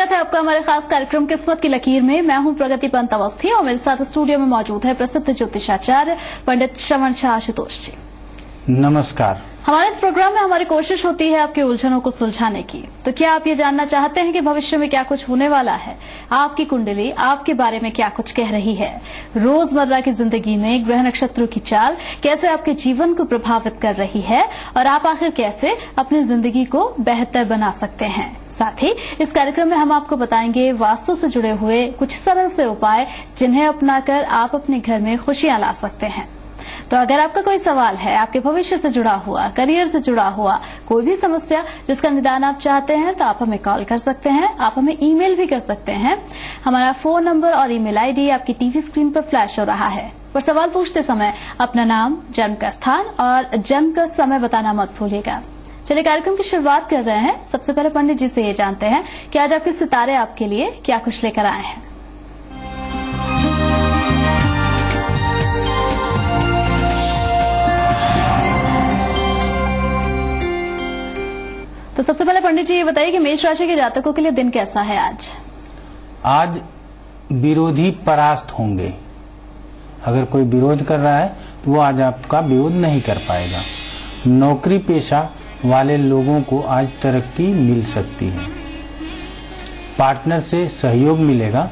स्वागत है आपका हमारे खास कार्यक्रम किस्मत की लकीर में। मैं हूं प्रगति पंत अवस्थी और मेरे साथ स्टूडियो में मौजूद है प्रसिद्ध ज्योतिषाचार्य पंडित श्रवण शाह आशुतोष जी। नमस्कार। हमारे इस प्रोग्राम में हमारी कोशिश होती है आपकी उलझनों को सुलझाने की। तो क्या आप ये जानना चाहते हैं कि भविष्य में क्या कुछ होने वाला है? आपकी कुंडली आपके बारे में क्या कुछ कह रही है? रोजमर्रा की जिंदगी में ग्रह नक्षत्रों की चाल कैसे आपके जीवन को प्रभावित कर रही है और आप आखिर कैसे अपनी जिंदगी को बेहतर बना सकते हैं? साथ ही इस कार्यक्रम में हम आपको बताएंगे वास्तु से जुड़े हुए कुछ सरल से उपाय जिन्हें अपनाकर आप अपने घर में खुशियां ला सकते हैं। तो अगर आपका कोई सवाल है, आपके भविष्य से जुड़ा हुआ, करियर से जुड़ा हुआ कोई भी समस्या जिसका निदान आप चाहते हैं, तो आप हमें कॉल कर सकते हैं। आप हमें ईमेल भी कर सकते हैं। हमारा फोन नंबर और ईमेल आईडी आपकी टीवी स्क्रीन पर फ्लैश हो रहा है। पर सवाल पूछते समय अपना नाम, जन्म का स्थान और जन्म का समय बताना मत भूलिएगा। चलिए कार्यक्रम की शुरुआत कर रहे हैं। सबसे पहले पंडित जी से ये जानते हैं कि आज आपके सितारे आपके लिए क्या कुछ लेकर आए हैं। तो सबसे पहले पंडित जी ये बताइए कि मेष राशि के जातकों के लिए दिन कैसा है आज? आज विरोधी परास्त होंगे। अगर कोई विरोध कर रहा है तो वो आज आपका विरोध नहीं कर पाएगा। नौकरी पेशा वाले लोगों को आज तरक्की मिल सकती है। पार्टनर से सहयोग मिलेगा।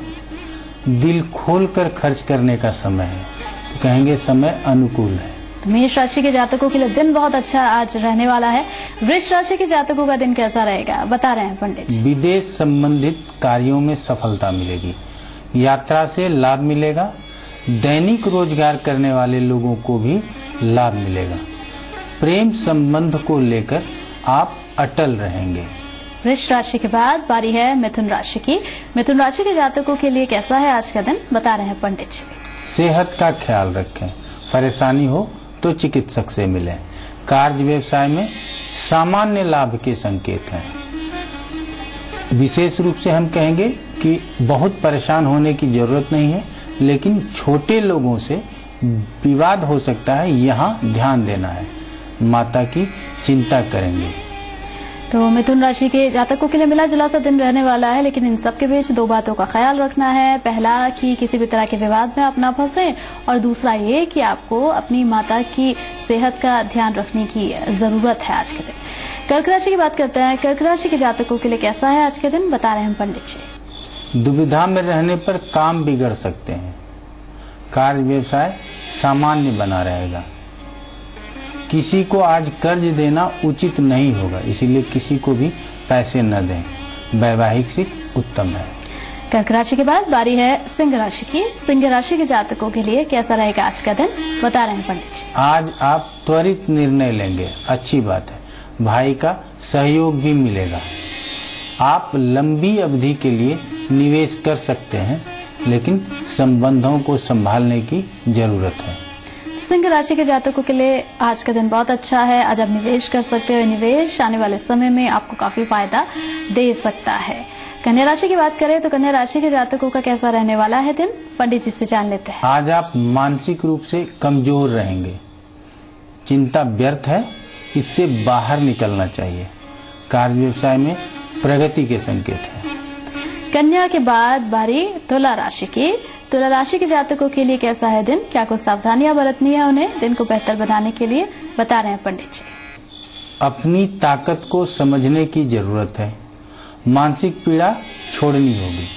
दिल खोलकर खर्च करने का समय है, तो कहेंगे समय अनुकूल है। मेष राशि के जातकों के लिए दिन बहुत अच्छा आज रहने वाला है। वृष राशि के जातकों का दिन कैसा रहेगा बता रहे हैं पंडित जी। विदेश संबंधित कार्यों में सफलता मिलेगी। यात्रा से लाभ मिलेगा। दैनिक रोजगार करने वाले लोगों को भी लाभ मिलेगा। प्रेम संबंध को लेकर आप अटल रहेंगे। वृष राशि के बाद बारी है मिथुन राशि की। मिथुन राशि के जातकों के लिए कैसा है आज का दिन बता रहे हैं पंडित जी। सेहत का ख्याल रखें। परेशानी हो तो चिकित्सक से मिलें। कार्य व्यवसाय में सामान्य लाभ के संकेत हैं। विशेष रूप से हम कहेंगे कि बहुत परेशान होने की जरूरत नहीं है, लेकिन छोटे लोगों से विवाद हो सकता है, यहाँ ध्यान देना है। माता की चिंता करेंगे। तो मिथुन राशि के जातकों के लिए मिला जुला सा दिन रहने वाला है, लेकिन इन सब के बीच दो बातों का ख्याल रखना है। पहला कि किसी भी तरह के विवाद में आप ना फंसे, और दूसरा ये कि आपको अपनी माता की सेहत का ध्यान रखने की जरूरत है आज के दिन। कर्क राशि की बात करते हैं। कर्क राशि के जातकों के लिए कैसा है आज के दिन बता रहे हैं पंडित जी। दुविधा में रहने पर काम बिगड़ सकते हैं। कार्य व्यवसाय सामान्य बना रहेगा। किसी को आज कर्ज देना उचित नहीं होगा, इसीलिए किसी को भी पैसे न दें। वैवाहिक स्थिति उत्तम है। कर्क राशि के बाद बारी है सिंह राशि की। सिंह राशि के जातकों के लिए कैसा रहेगा आज का दिन बता रहे हैं पंडित जी। आज आप त्वरित निर्णय लेंगे, अच्छी बात है। भाई का सहयोग भी मिलेगा। आप लंबी अवधि के लिए निवेश कर सकते हैं, लेकिन संबंधों को संभालने की जरूरत है। सिंह राशि के जातकों के लिए आज का दिन बहुत अच्छा है। आज आप निवेश कर सकते हो। निवेश आने वाले समय में आपको काफी फायदा दे सकता है। कन्या राशि की बात करें तो कन्या राशि के जातकों का कैसा रहने वाला है दिन पंडित जी से जान लेते हैं। आज आप मानसिक रूप से कमजोर रहेंगे। चिंता व्यर्थ है, इससे बाहर निकलना चाहिए। कार्य व्यवसाय में प्रगति के संकेत है। कन्या के बाद बारी तुला राशि की। तुला राशि के जातकों के लिए कैसा है दिन? क्या कुछ सावधानियां बरतनी है उन्हें दिन को बेहतर बनाने के लिए बता रहे हैं पंडित जी। अपनी ताकत को समझने की जरूरत है। मानसिक पीड़ा छोड़नी होगी।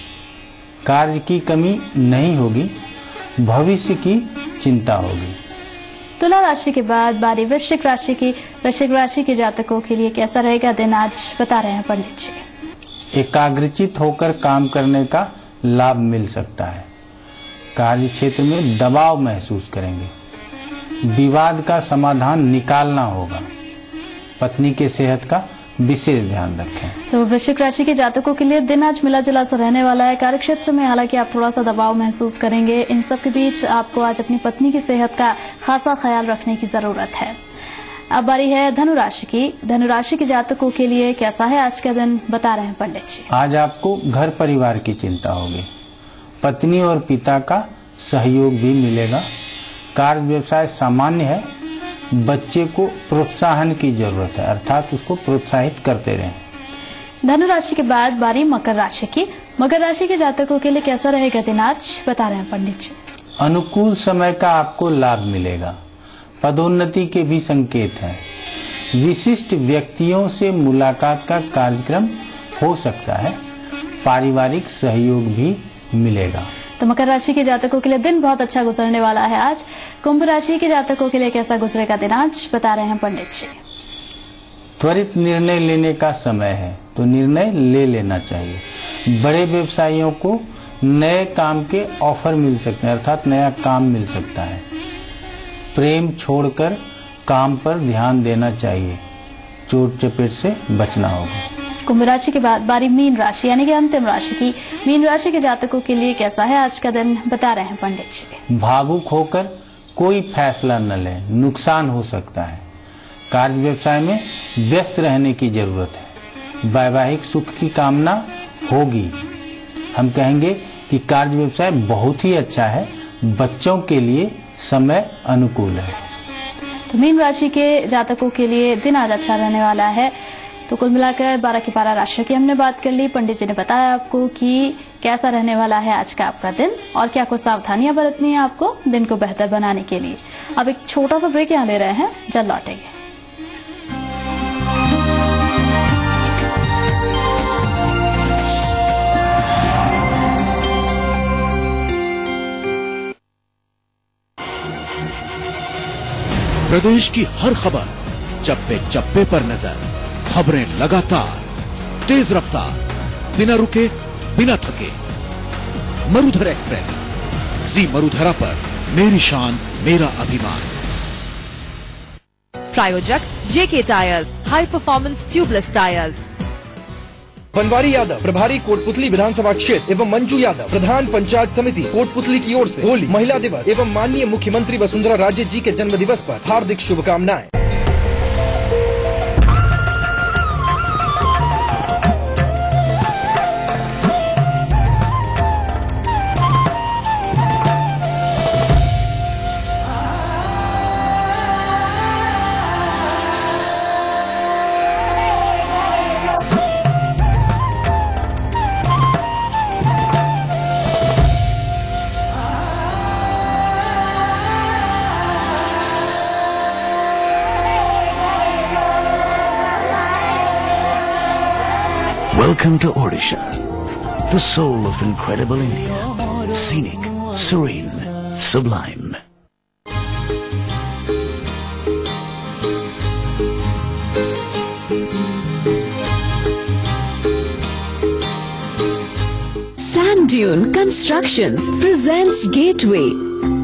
कार्य की कमी नहीं होगी। भविष्य की चिंता होगी। तुला राशि के बाद बारी वृश्चिक राशि की। वृश्चिक राशि के जातकों के लिए कैसा रहेगा दिन आज बता रहे हैं पंडित जी। एकाग्रचित होकर काम करने का लाभ मिल सकता है। कार्य क्षेत्र में दबाव महसूस करेंगे। विवाद का समाधान निकालना होगा। पत्नी के सेहत का विशेष ध्यान रखें। तो वृश्चिक राशि के जातकों के लिए दिन आज मिला जुला सा रहने वाला है। कार्य क्षेत्र में हालांकि आप थोड़ा सा दबाव महसूस करेंगे। इन सब के बीच आपको आज अपनी पत्नी की सेहत का खासा ख्याल रखने की जरूरत है। अब बारी है धनु राशि की। धनु राशि के जातकों के लिए कैसा है आज का दिन बता रहे हैं पंडित जी। आज आपको घर परिवार की चिंता होगी। पत्नी और पिता का सहयोग भी मिलेगा। कार्य व्यवसाय सामान्य है। बच्चे को प्रोत्साहन की जरूरत है, अर्थात उसको प्रोत्साहित करते रहें। धनु राशि के बाद बारी मकर राशि की। मकर राशि के जातकों के लिए कैसा रहेगा दिन आज, बता रहे हैं पंडित जी। अनुकूल समय का आपको लाभ मिलेगा। पदोन्नति के भी संकेत हैं। विशिष्ट व्यक्तियों से मुलाकात का कार्यक्रम हो सकता है। पारिवारिक सहयोग भी मिलेगा। तो मकर राशि के जातकों के लिए दिन बहुत अच्छा गुजरने वाला है आज। कुंभ राशि के जातकों के लिए कैसा गुजरेगा दिन आज, बता रहे हैं पंडित जी। त्वरित निर्णय लेने का समय है, तो निर्णय ले लेना चाहिए। बड़े व्यवसायियों को नए काम के ऑफर मिल सकते हैं, अर्थात नया काम मिल सकता है। प्रेम छोड़कर काम पर ध्यान देना चाहिए। चोट चपेट से बचना होगा। कुंभ राशि के बाद बारी मीन राशि यानी कि अंतिम राशि की। मीन राशि के जातकों के लिए कैसा है आज का दिन, बता रहे हैं पंडित जी। भावुक होकर कोई फैसला न लें, नुकसान हो सकता है। कार्य व्यवसाय में व्यस्त रहने की जरूरत है। वैवाहिक सुख की कामना होगी। हम कहेंगे कि कार्य व्यवसाय बहुत ही अच्छा है। बच्चों के लिए समय अनुकूल है। तो मीन राशि के जातकों के लिए दिन आज अच्छा रहने वाला है। तो कुल मिलाकर 12 की 12 राशियों की हमने बात कर ली। पंडित जी ने बताया आपको कि कैसा रहने वाला है आज का आपका दिन और क्या कुछ सावधानियां बरतनी है आपको दिन को बेहतर बनाने के लिए। अब एक छोटा सा ब्रेक यहाँ ले रहे हैं, जल्द लौटेंगे। प्रदेश की हर खबर, चप्पे चप्पे पर नजर, खबरें लगातार, तेज रफ्तार, बिना रुके बिना थके। मरुधर एक्सप्रेस, जी मरुधरा पर मेरी शान मेरा अभिमान। प्रायोजक JK tyres, high performance tubeless tyres. Banwari Yadav प्रभारी कोटपुतली विधानसभा क्षेत्र एवं मंजू यादव प्रधान पंचायत समिति कोटपुतली की ओर से होली, महिला दिवस एवं माननीय मुख्यमंत्री वसुंधरा राजे जी के जन्म दिवस पर हार्दिक शुभकामनाएं। Welcome to Odisha, the soul of incredible India. Scenic, serene, sublime. Sand Dune Constructions presents Gateway,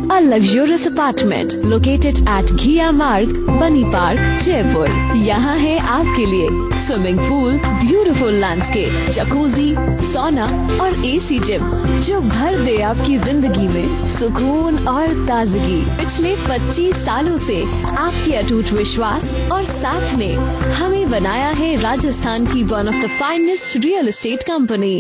a luxurious apartment located at Ghiya Marg, Bani Park, Jaipur. यहाँ है आपके लिए swimming pool, beautiful landscape, jacuzzi, सोना और AC gym जो भर दे आपकी जिंदगी में सुकून और ताजगी। पिछले 25 सालों से आपके अटूट विश्वास और साथ ने हमें बनाया है राजस्थान की one of the finest real estate company.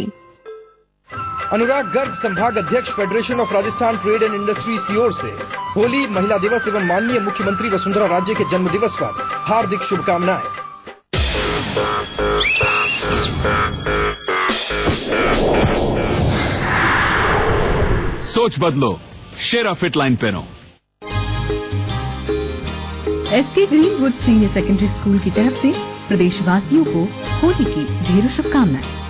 Anurag Garg संभाग अध्यक्ष federation of Rajasthan trade and industries की ओर से होली, महिला दिवस एवं माननीय मुख्यमंत्री वसुंधरा राजे के जन्म दिवस पर हार्दिक शुभकामनाएं। सोच बदलो, शेरा फिट लाइन पहनो। SK Greenwood senior secondary school की तरफ से प्रदेशवासियों को होली की ढेरों शुभकामनाएं।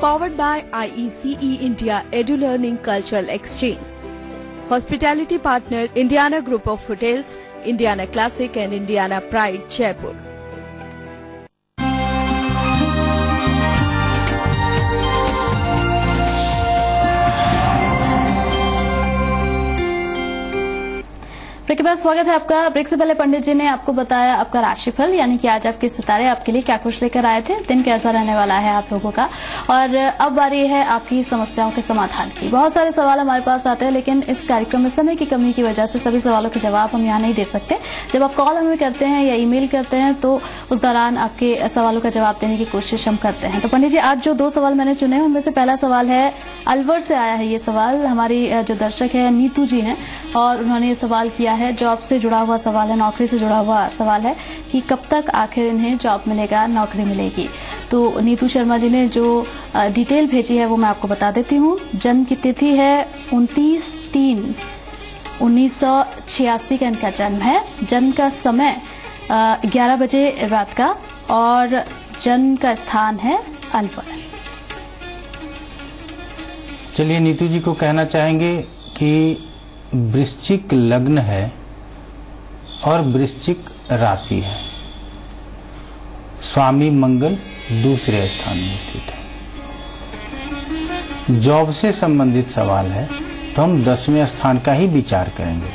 Powered by IECE India EduLearning Cultural Exchange. Hospitality partner Indiana Group of Hotels, Indiana Classic and Indiana Pride, Jaipur. Break के बाद स्वागत है आपका। ब्रेक से पहले पंडित जी ने आपको बताया आपका राशिफल, यानी कि आज आपके सितारे आपके लिए क्या कुछ लेकर आए थे, दिन कैसा रहने वाला है आप लोगों का। और अब बारी है आपकी समस्याओं के समाधान की। बहुत सारे सवाल हमारे पास आते हैं, लेकिन इस कार्यक्रम में समय की कमी की वजह से सभी सवालों के जवाब हम यहाँ नहीं दे सकते। जब आप कॉल हमें करते हैं या ईमेल करते हैं तो उस दौरान आपके सवालों का जवाब देने की कोशिश हम करते हैं। तो पंडित जी, आज जो 2 सवाल मैंने चुने उनमें से पहला सवाल है, अलवर से आया है ये सवाल। हमारी जो दर्शक है नीतू जी हैं और उन्होंने ये सवाल किया है, जॉब से जुड़ा हुआ सवाल है, नौकरी से जुड़ा हुआ सवाल है कि कब तक आखिर इन्हें जॉब मिलेगा, नौकरी मिलेगी। तो नीतू शर्मा जी ने जो डिटेल भेजी है वो मैं आपको बता देती हूँ। जन्म की तिथि है 29/3/1986 का इनका जन्म है। जन्म का समय 11 बजे रात का और जन्म का स्थान है अलवर। चलिए, नीतू जी को कहना चाहेंगे कि वृश्चिक लग्न है और वृश्चिक राशि है। स्वामी मंगल दूसरे स्थान में स्थित है। जॉब से संबंधित सवाल है तो हम 10वें स्थान का ही विचार करेंगे।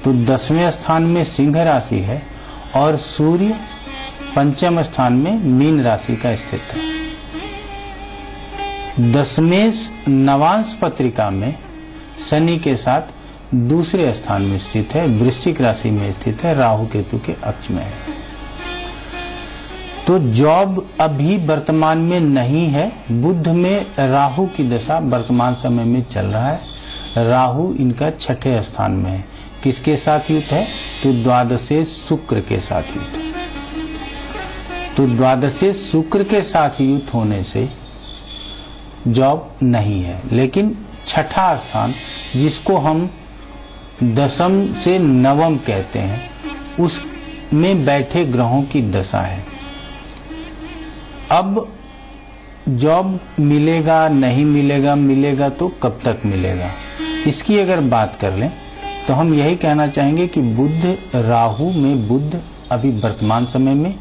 तो 10वें स्थान में सिंह राशि है और सूर्य 5वें स्थान में मीन राशि का स्थित है। 10वें नवांश पत्रिका में शनि के साथ दूसरे स्थान में स्थित है, वृश्चिक राशि में स्थित है, राहु केतु के अक्ष में है। तो जॉब अभी वर्तमान में नहीं है। बुध में राहु की दशा वर्तमान समय में चल रहा है। राहु इनका 6ठे स्थान में है। किसके साथ युत है? तो द्वादशे शुक्र के साथ युत है। तो द्वादशे शुक्र के साथ युत होने से जॉब नहीं है, लेकिन 6ठा स्थान जिसको हम 10म से 9म कहते हैं, उसमें बैठे ग्रहों की दशा है। अब जॉब मिलेगा नहीं मिलेगा, मिलेगा तो कब तक मिलेगा, इसकी अगर बात कर लें तो हम यही कहना चाहेंगे कि बुध राहु में बुध अभी वर्तमान समय में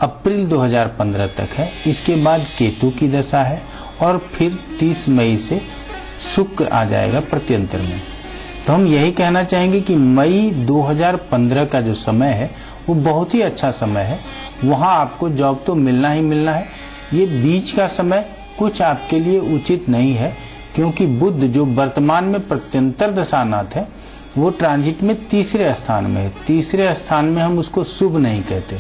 अप्रैल 2015 तक है। इसके बाद केतु की दशा है और फिर 30 मई से शुक्र आ जाएगा प्रत्यंतर में। तो हम यही कहना चाहेंगे कि मई 2015 का जो समय है वो बहुत ही अच्छा समय है। वहां आपको जॉब तो मिलना ही मिलना है। ये बीच का समय कुछ आपके लिए उचित नहीं है, क्योंकि बुध जो वर्तमान में प्रत्यंतर दशानाथ है वो ट्रांजिट में 3रे स्थान में है। 3रे स्थान में हम उसको शुभ नहीं कहते।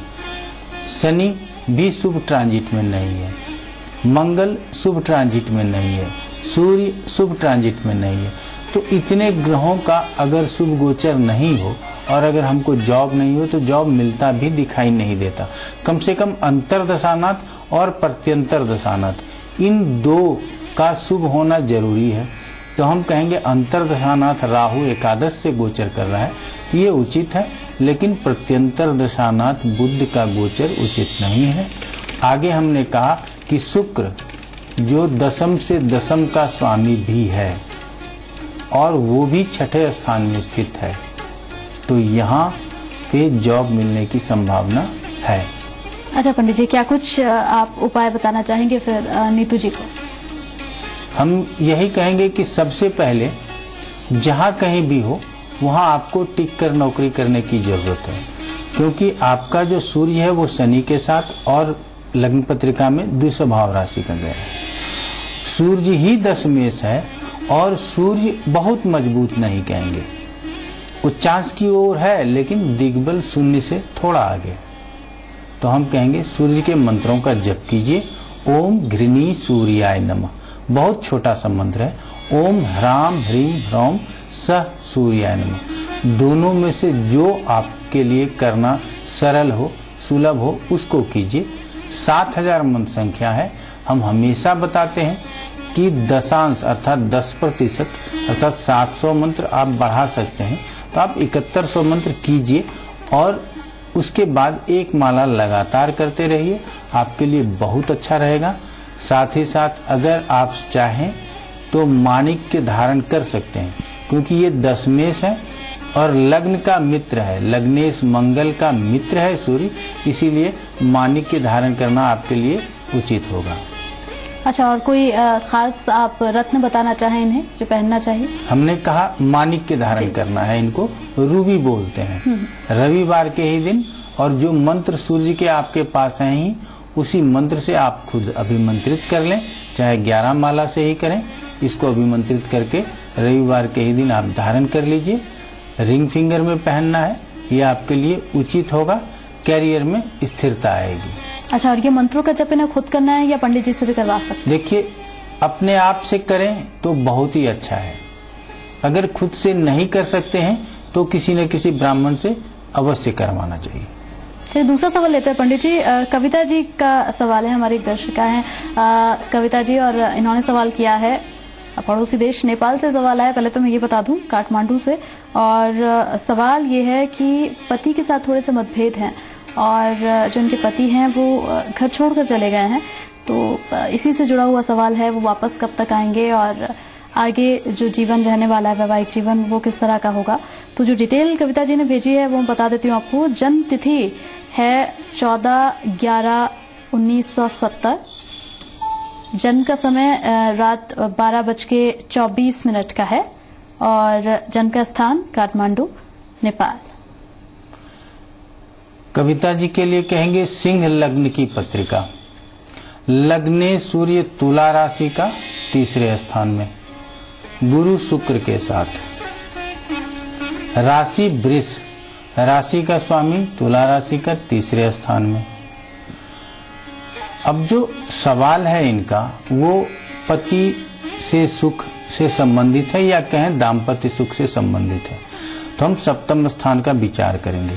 शनि भी शुभ ट्रांजिट में नहीं है, मंगल शुभ ट्रांजिट में नहीं है, सूर्य शुभ ट्रांजिट में नहीं है। तो इतने ग्रहों का अगर शुभ गोचर नहीं हो और अगर हमको जॉब नहीं हो तो जॉब मिलता भी दिखाई नहीं देता। कम से कम अंतर दशानाथ और प्रत्यंतर दशानाथ, इन 2 का शुभ होना जरूरी है। तो हम कहेंगे अंतर दशानाथ राहु एकादश से गोचर कर रहा है तो ये उचित है, लेकिन प्रत्यंतर दशानाथ बुध का गोचर उचित नहीं है। आगे हमने कहा कि शुक्र जो 10म से 10म का स्वामी भी है और वो भी 6ठे स्थान में स्थित है, तो यहाँ पे जॉब मिलने की संभावना है। अच्छा पंडित जी, क्या कुछ आप उपाय बताना चाहेंगे फिर नीतू जी को? हम यही कहेंगे कि सबसे पहले जहाँ कहीं भी हो वहाँ आपको टिक कर नौकरी करने की जरूरत है, क्योंकि आपका जो सूर्य है वो शनि के साथ और लग्न पत्रिका में द्विस्वभाव राशि का गया है। सूर्य ही 10 मेष है और सूर्य बहुत मजबूत नहीं कहेंगे, उच्चांश की ओर है लेकिन दिग्बल शून्य से थोड़ा आगे। तो हम कहेंगे सूर्य के मंत्रों का जप कीजिए। ओम घृणी सूर्याय नमः, बहुत छोटा सा मंत्र है। ओम ह्राम ह्रीम ह्रौम सह सूर्याय नमः। दोनों में से जो आपके लिए करना सरल हो, सुलभ हो, उसको कीजिए। 7000 मंत्र संख्या है। हम हमेशा बताते हैं कि दशांश अर्थात 10% अर्थात 700 मंत्र आप बढ़ा सकते हैं, तो आप 7100 मंत्र कीजिए और उसके बाद एक माला लगातार करते रहिए, आपके लिए बहुत अच्छा रहेगा। साथ ही साथ अगर आप चाहें तो माणिक्य धारण कर सकते हैं, क्योंकि ये 10 मेष है और लग्न का मित्र है, लग्नेश मंगल का मित्र है सूर्य, इसीलिए माणिक्य धारण करना आपके लिए उचित होगा। अच्छा, और कोई खास आप रत्न बताना चाहें इन्हें जो पहनना चाहिए? हमने कहा मानिक के धारण करना है, इनको रूबी बोलते हैं। रविवार के ही दिन, और जो मंत्र सूर्य के आपके पास है ही, उसी मंत्र से आप खुद अभिमंत्रित कर लें, चाहे 11 माला से ही करें। इसको अभिमंत्रित करके रविवार के ही दिन आप धारण कर लीजिए। रिंग फिंगर में पहनना है, ये आपके लिए उचित होगा, कैरियर में स्थिरता आएगी। अच्छा, और ये मंत्रों का जप इन्हें खुद करना है या पंडित जी से भी करवा सकते हैं? देखिए, अपने आप से करें तो बहुत ही अच्छा है। अगर खुद से नहीं कर सकते हैं तो किसी न किसी ब्राह्मण से अवश्य करवाना चाहिए। चलिए, दूसरा सवाल लेते हैं पंडित जी। कविता जी का सवाल है, हमारी दर्शिका है कविता जी, और इन्होंने सवाल किया है, पड़ोसी देश नेपाल से सवाल है। पहले तो मैं ये बता दूं, काठमांडू से। और सवाल ये है कि पति के साथ थोड़े से मतभेद हैं, और जो उनके पति हैं वो घर छोड़कर चले गए हैं। तो इसी से जुड़ा हुआ सवाल है, वो वापस कब तक आएंगे और आगे जो जीवन रहने वाला है, वैवाहिक जीवन, वो किस तरह का होगा। तो जो डिटेल कविता जी ने भेजी है वो मैं बता देती हूँ आपको। जन्म तिथि है 14/11/1970। जन्म का समय रात 12:24 का है, और जन्म का स्थान काठमांडू, नेपाल। कविता जी के लिए कहेंगे सिंह लग्न की पत्रिका। लग्ने सूर्य तुला राशि का 3रे स्थान में, गुरु शुक्र के साथ। राशि वृष, राशि का स्वामी तुला राशि का 3रे स्थान में। अब जो सवाल है इनका, वो पति से सुख से संबंधित है या कहें दाम्पत्य सुख से संबंधित है। तो हम सप्तम स्थान का विचार करेंगे।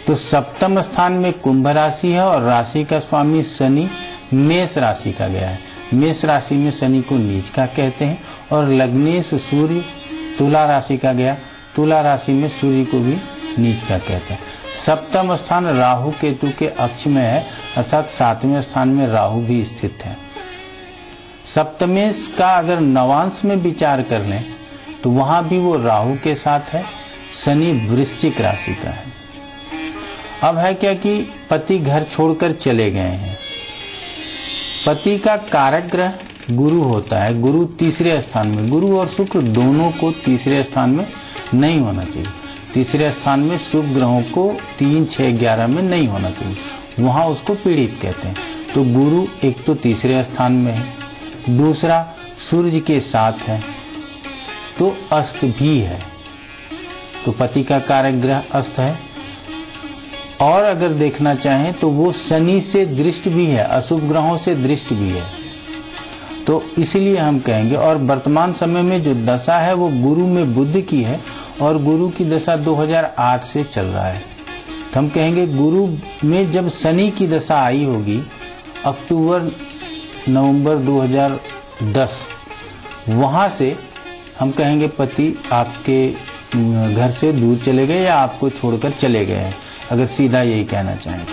तो सप्तम स्थान में कुंभ राशि है, और राशि का स्वामी शनि मेष राशि का गया है। मेष राशि में शनि को नीच का कहते हैं, और लग्नेश सूर्य तुला राशि का गया। तुला राशि में सूर्य को भी नीच का कहते हैं। सप्तम स्थान राहु केतु के अक्ष में है, अर्थात 7वें स्थान में राहु भी स्थित है। सप्तमेश का अगर नवांश में विचार कर लें तो वहां भी वो राहु के साथ है। शनि वृश्चिक राशि का है। अब है क्या कि पति घर छोड़कर चले गए हैं। पति का कारक ग्रह गुरु होता है। गुरु 3रे स्थान में, गुरु और शुक्र दोनों को 3रे स्थान में नहीं होना चाहिए। 3रे स्थान में शुभ ग्रहों को 3, 6, 11 में नहीं होना चाहिए, वहां उसको पीड़ित कहते हैं। तो गुरु एक तो 3रे स्थान में है, दूसरा सूर्य के साथ है, तो अस्त भी है। तो पति का कारक ग्रह अस्त है। और अगर देखना चाहें तो वो शनि से दृष्ट भी है, अशुभ ग्रहों से दृष्ट भी है। तो इसलिए हम कहेंगे, और वर्तमान समय में जो दशा है वो गुरु में बुध की है, और गुरु की दशा 2008 से चल रहा है। तो हम कहेंगे गुरु में जब शनि की दशा आई होगी अक्टूबर नवंबर 2010, वहां से हम कहेंगे पति आपके घर से दूर चले गए या आपको छोड़कर चले गए हैं, अगर सीधा यही कहना चाहें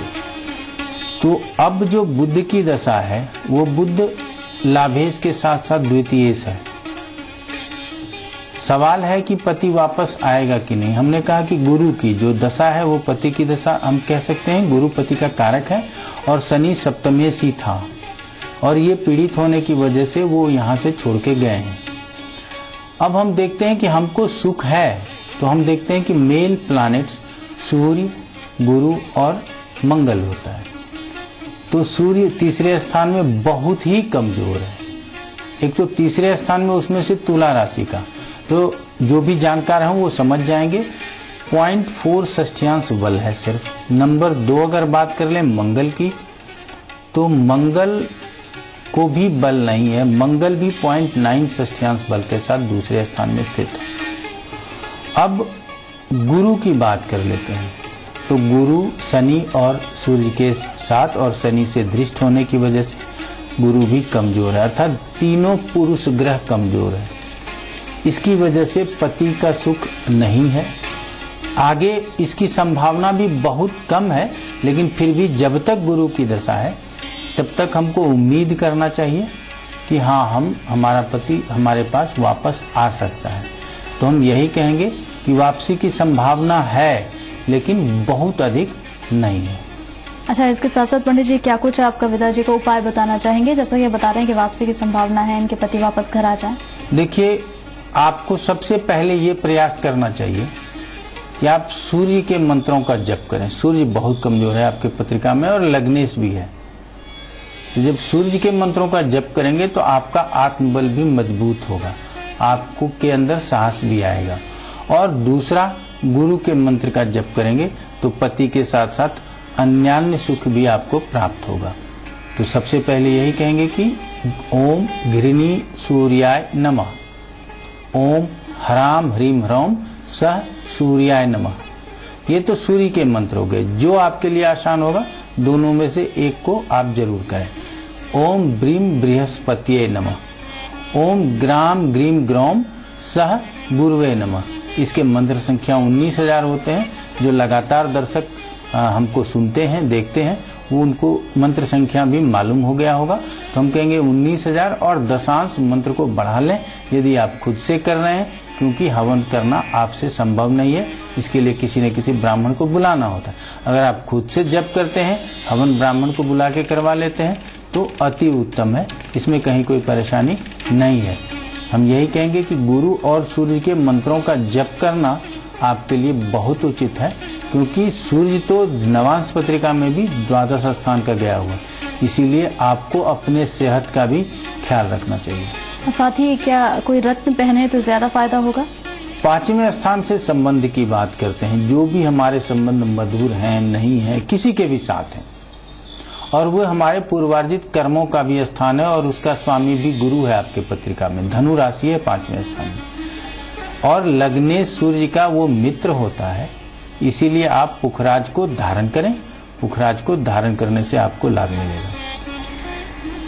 तो अब जो बुध की दशा है वो बुध लाभेश के साथ साथ द्वितीयेश है। सवाल है कि पति वापस आएगा कि नहीं। हमने कहा कि गुरु की जो दशा है वो पति की दशा हम कह सकते हैं, गुरु पति का कारक है, और शनि सप्तमेश ही था, और ये पीड़ित होने की वजह से वो यहाँ से छोड़ के गए हैं। अब हम देखते हैं कि हमको सुख है, तो हम देखते हैं कि मेल प्लैनेट्स सूर्य, गुरु और मंगल होता है। तो सूर्य 3रे स्थान में बहुत ही कमजोर है। एक तो 3रे स्थान में, उसमें से तुला राशि का, तो जो भी जानकार हैं वो समझ जाएंगे 0.4 षष्ठ्यांश बल है सिर्फ। नंबर 2 अगर बात कर लें मंगल की, तो मंगल को भी बल नहीं है। मंगल भी 0.9 षष्ठ्यांश बल के साथ दूसरे स्थान में स्थित है। अब गुरु की बात कर लेते हैं। तो गुरु शनि और सूर्य के साथ, और शनि से दृष्ट होने की वजह से गुरु भी कमजोर है, अर्थात तीनों पुरुष ग्रह कमजोर है। इसकी वजह से पति का सुख नहीं है। आगे इसकी संभावना भी बहुत कम है, लेकिन फिर भी जब तक गुरु की दशा है तब तक हमको उम्मीद करना चाहिए कि हाँ, हमारा पति हमारे पास वापस आ सकता है। तो हम यही कहेंगे कि वापसी की संभावना है, लेकिन बहुत अधिक नहीं है। अच्छा, इसके साथ साथ पंडित जी क्या कुछ आप कविता जी को उपाय बताना चाहेंगे, जैसा कि बता रहे हैं कि वापसी की संभावना है, इनके पति वापस घर आ जाएं? देखिए, आपको सबसे पहले ये प्रयास करना चाहिए कि आप सूर्य के मंत्रों का जप करें। सूर्य बहुत कमजोर है आपके पत्रिका में और लग्नेश भी है। जब सूर्य के मंत्रों का जप करेंगे तो आपका आत्मबल भी मजबूत होगा, आपको के अंदर साहस भी आएगा। और दूसरा, गुरु के मंत्र का जप करेंगे तो पति के साथ साथ अन्यान्य सुख भी आपको प्राप्त होगा। तो सबसे पहले यही कहेंगे कि ओम घृणी सूर्याय नमः, ओम ह्राम ह्रीम ह्रौम सह सूर्याय नमः। ये तो सूर्य के मंत्र हो गए। जो आपके लिए आसान होगा दोनों में से एक को आप जरूर करें। ओम ब्रीम बृहस्पतिये नमः, ओम ग्राम ग्रीम ग्रौम सह गुरुवे नमः। इसके मंत्र संख्या 19,000 होते हैं। जो लगातार दर्शक हमको सुनते हैं, देखते हैं, वो उनको मंत्र संख्या भी मालूम हो गया होगा। तो हम कहेंगे 19,000 और दशांश मंत्र को बढ़ा लें यदि आप खुद से कर रहे हैं, क्योंकि हवन करना आपसे संभव नहीं है। इसके लिए किसी न किसी ब्राह्मण को बुलाना होता है। अगर आप खुद से जप करते हैं, हवन ब्राह्मण को बुला के करवा लेते हैं तो अति उत्तम है, इसमें कहीं कोई परेशानी नहीं है। हम यही कहेंगे कि गुरु और सूर्य के मंत्रों का जप करना आपके लिए बहुत उचित है, क्योंकि सूर्य तो नवांश पत्रिका में भी द्वादश स्थान का गया हुआ, इसीलिए आपको अपने सेहत का भी ख्याल रखना चाहिए। साथ ही क्या कोई रत्न पहने तो ज्यादा फायदा होगा? 5वें स्थान से संबंध की बात करते हैं। जो भी हमारे संबंध मधुर हैं, नहीं है, किसी के भी साथ हैं, और वो हमारे पूर्वार्जित कर्मों का भी स्थान है, और उसका स्वामी भी गुरु है आपके पत्रिका में। धनु राशि है 5वें स्थान में, और लग्नेश सूर्य का वो मित्र होता है। इसीलिए आप पुखराज को धारण करें। पुखराज को धारण करने से आपको लाभ मिलेगा।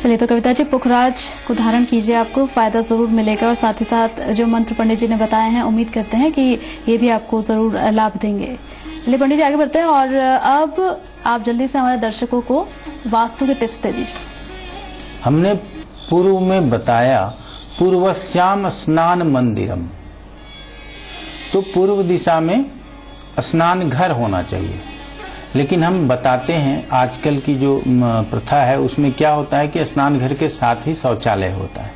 चलिए, तो कविता जी पुखराज को धारण कीजिए, आपको फायदा जरूर मिलेगा। और साथ ही साथ जो मंत्र पंडित जी ने बताए हैं, उम्मीद करते हैं कि ये भी आपको जरूर लाभ देंगे। चलिए पंडित जी, आगे बढ़ते हैं और अब आप जल्दी से हमारे दर्शकों को वास्तु के टिप्स दे दीजिए। हमने पूर्व में बताया पूर्वश्याम स्नान मंदिरम, तो पूर्व दिशा में स्नान घर होना चाहिए। लेकिन हम बताते हैं आजकल की जो प्रथा है उसमें क्या होता है कि स्नान घर के साथ ही शौचालय होता है,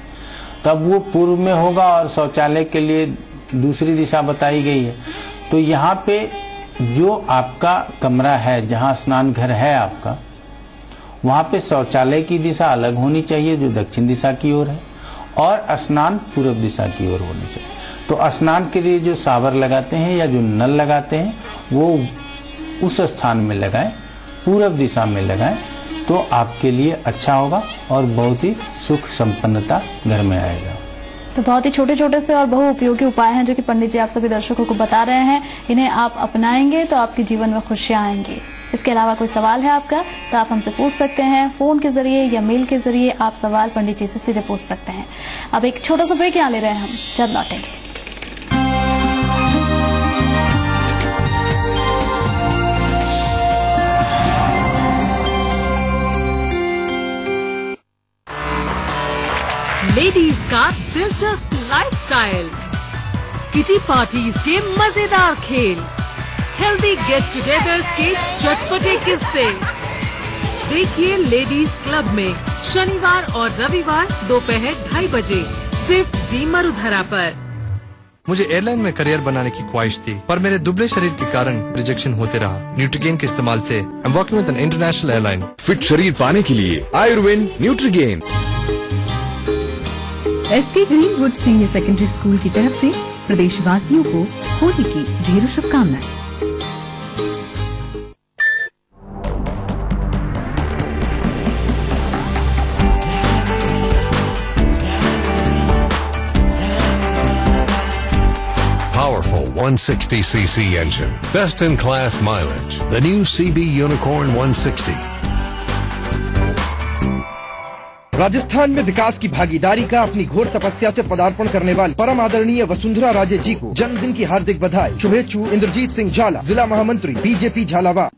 तब वो पूर्व में होगा और शौचालय के लिए दूसरी दिशा बताई गई है। तो यहाँ पे जो आपका कमरा है, जहाँ स्नान घर है आपका, वहाँ पे शौचालय की दिशा अलग होनी चाहिए जो दक्षिण दिशा की ओर है, और स्नान पूर्व दिशा की ओर होनी चाहिए। तो स्नान के लिए जो शावर लगाते हैं या जो नल लगाते हैं वो उस स्थान में लगाएं, पूर्व दिशा में लगाएं, तो आपके लिए अच्छा होगा और बहुत ही सुख संपन्नता घर में आएगा। तो बहुत ही छोटे छोटे से और बहु उपयोगी उपाय हैं जो कि पंडित जी आप सभी दर्शकों को बता रहे हैं। इन्हें आप अपनाएंगे तो आपके जीवन में खुशियां आएंगी। इसके अलावा कोई सवाल है आपका तो आप हमसे पूछ सकते हैं, फोन के जरिए या मेल के जरिए आप सवाल पंडित जी से सीधे पूछ सकते हैं। अब एक छोटा सा ब्रेक यहाँ ले रहे हैं, हम जल्द लौटेंगे। लेडीज का दिलचस्प लाइफस्टाइल, किटी पार्टीज के मजेदार खेल, हेल्दी गेट टुगेदर्स के चटपटे किस्से। देखिए लेडीज क्लब में शनिवार और रविवार दोपहर 2:30 बजे सिर्फ जी मरुधरा पर। मुझे एयरलाइन में करियर बनाने की ख्वाहिश थी, पर मेरे दुबले शरीर के कारण रिजेक्शन होते रहा। न्यूट्रीगेन के इस्तेमाल से I am working with an international airline. Fit शरीर पाने के लिए Ayurveda Nutrigen. SK Greenwood senior secondary school की तरफ से प्रदेशवासियों को होली की ढेरों शुभकामनाएं। Powerful 160cc engine, best in class mileage. The new CB Unicorn 160. Rajasthan में विकास की भागीदारी का अपनी घोर तपस्या से पदार्पण करने वाले परम आदरणीय वसुंधरा राजे जी को जन्मदिन की हार्दिक बधाई। शुभेच्छु इंद्रजीत सिंह झाला, जिला महामंत्री बीजेपी झालावाड़।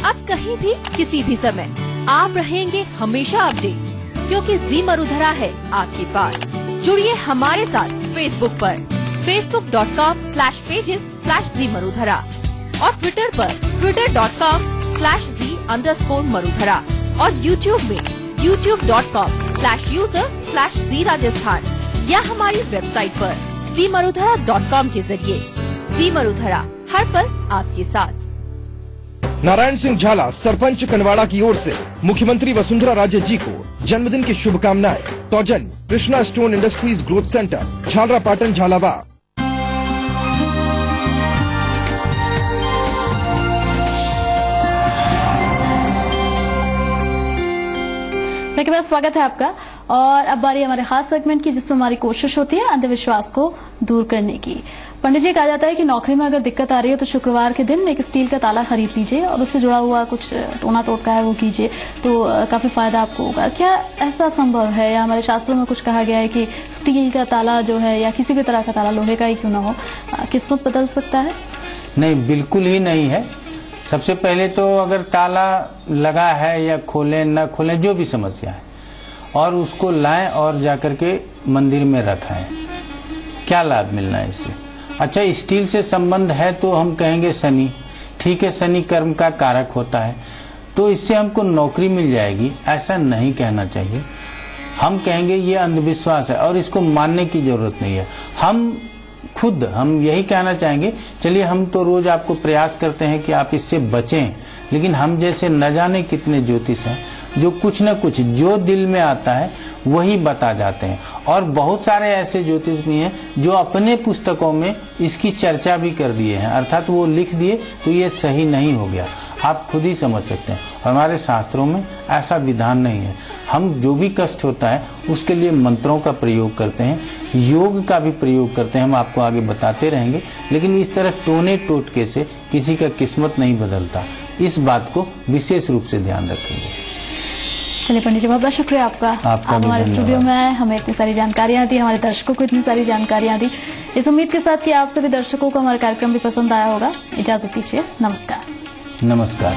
अब कहीं भी किसी भी समय आप रहेंगे हमेशा अपडेट, क्योंकि जी मरुधरा है आपके पास। जुड़िए हमारे साथ फेसबुक पर facebook.com/pages/जी मरुधरा और ट्विटर पर twitter.com/जी @mrudhara और YouTube में youtube.com/user/zrajasthan या हमारी वेबसाइट पर zmarudhara.com के जरिए। जी मरुधरा, हर पल आपके साथ। नारायण सिंह झाला सरपंच कनवाड़ा की ओर से मुख्यमंत्री वसुंधरा राजे जी को जन्मदिन की शुभकामनाएं। सौजन्य Krishna stone industries growth centre, Jhalrapatan, Jhalawar. के बाद स्वागत है आपका। और अब बारी हमारे खास सेगमेंट की, जिसमें हमारी कोशिश होती है अंधविश्वास को दूर करने की। पंडित जी, कहा जाता है कि नौकरी में अगर दिक्कत आ रही है तो शुक्रवार के दिन एक स्टील का ताला खरीद लीजिए और उससे जुड़ा हुआ कुछ टोना टोटका है वो कीजिए, तो काफी फायदा आपको होगा। क्या ऐसा संभव है, या हमारे शास्त्रों में कुछ कहा गया है कि स्टील का ताला जो है या किसी भी तरह का ताला, लोहे का ही क्यों ना हो, किस्मत बदल सकता है? नहीं, बिल्कुल ही नहीं है। सबसे पहले तो अगर ताला लगा है या खोलें न खोलें, जो भी समस्या है, और उसको लाएं और जाकर के मंदिर में रखाएं, क्या लाभ मिलना है इससे? अच्छा, स्टील से संबंध है तो हम कहेंगे शनि, ठीक है, शनि कर्म का कारक होता है, तो इससे हमको नौकरी मिल जाएगी, ऐसा नहीं कहना चाहिए। हम कहेंगे ये अंधविश्वास है और इसको मानने की जरूरत नहीं है। हम यही कहना चाहेंगे, चलिए हम तो रोज आपको प्रयास करते हैं कि आप इससे बचें, लेकिन हम जैसे न जाने कितने ज्योतिष हैं जो कुछ न कुछ जो दिल में आता है वही बता जाते हैं। और बहुत सारे ऐसे ज्योतिष भी हैं जो अपने पुस्तकों में इसकी चर्चा भी कर दिए हैं, अर्थात वो लिख दिए तो ये सही नहीं हो गया। आप खुद ही समझ सकते हैं, हमारे शास्त्रों में ऐसा विधान नहीं है। हम जो भी कष्ट होता है उसके लिए मंत्रों का प्रयोग करते हैं, योग का भी प्रयोग करते हैं, हम आपको आगे बताते रहेंगे, लेकिन इस तरह टोने टोटके से किसी का किस्मत नहीं बदलता। इस बात को विशेष रूप से ध्यान रखेंगे। चलिए पंडित जी, बहुत बहुत शुक्रिया आपका। आप हमारे स्टूडियो में आए, हमें इतनी सारी जानकारियां दी, हमारे दर्शकों को इतनी सारी जानकारियां दी। इस उम्मीद के साथ कि आप सभी दर्शकों को हमारा कार्यक्रम भी पसंद आया होगा। इजाजत दीजिए, नमस्कार। नमस्कार।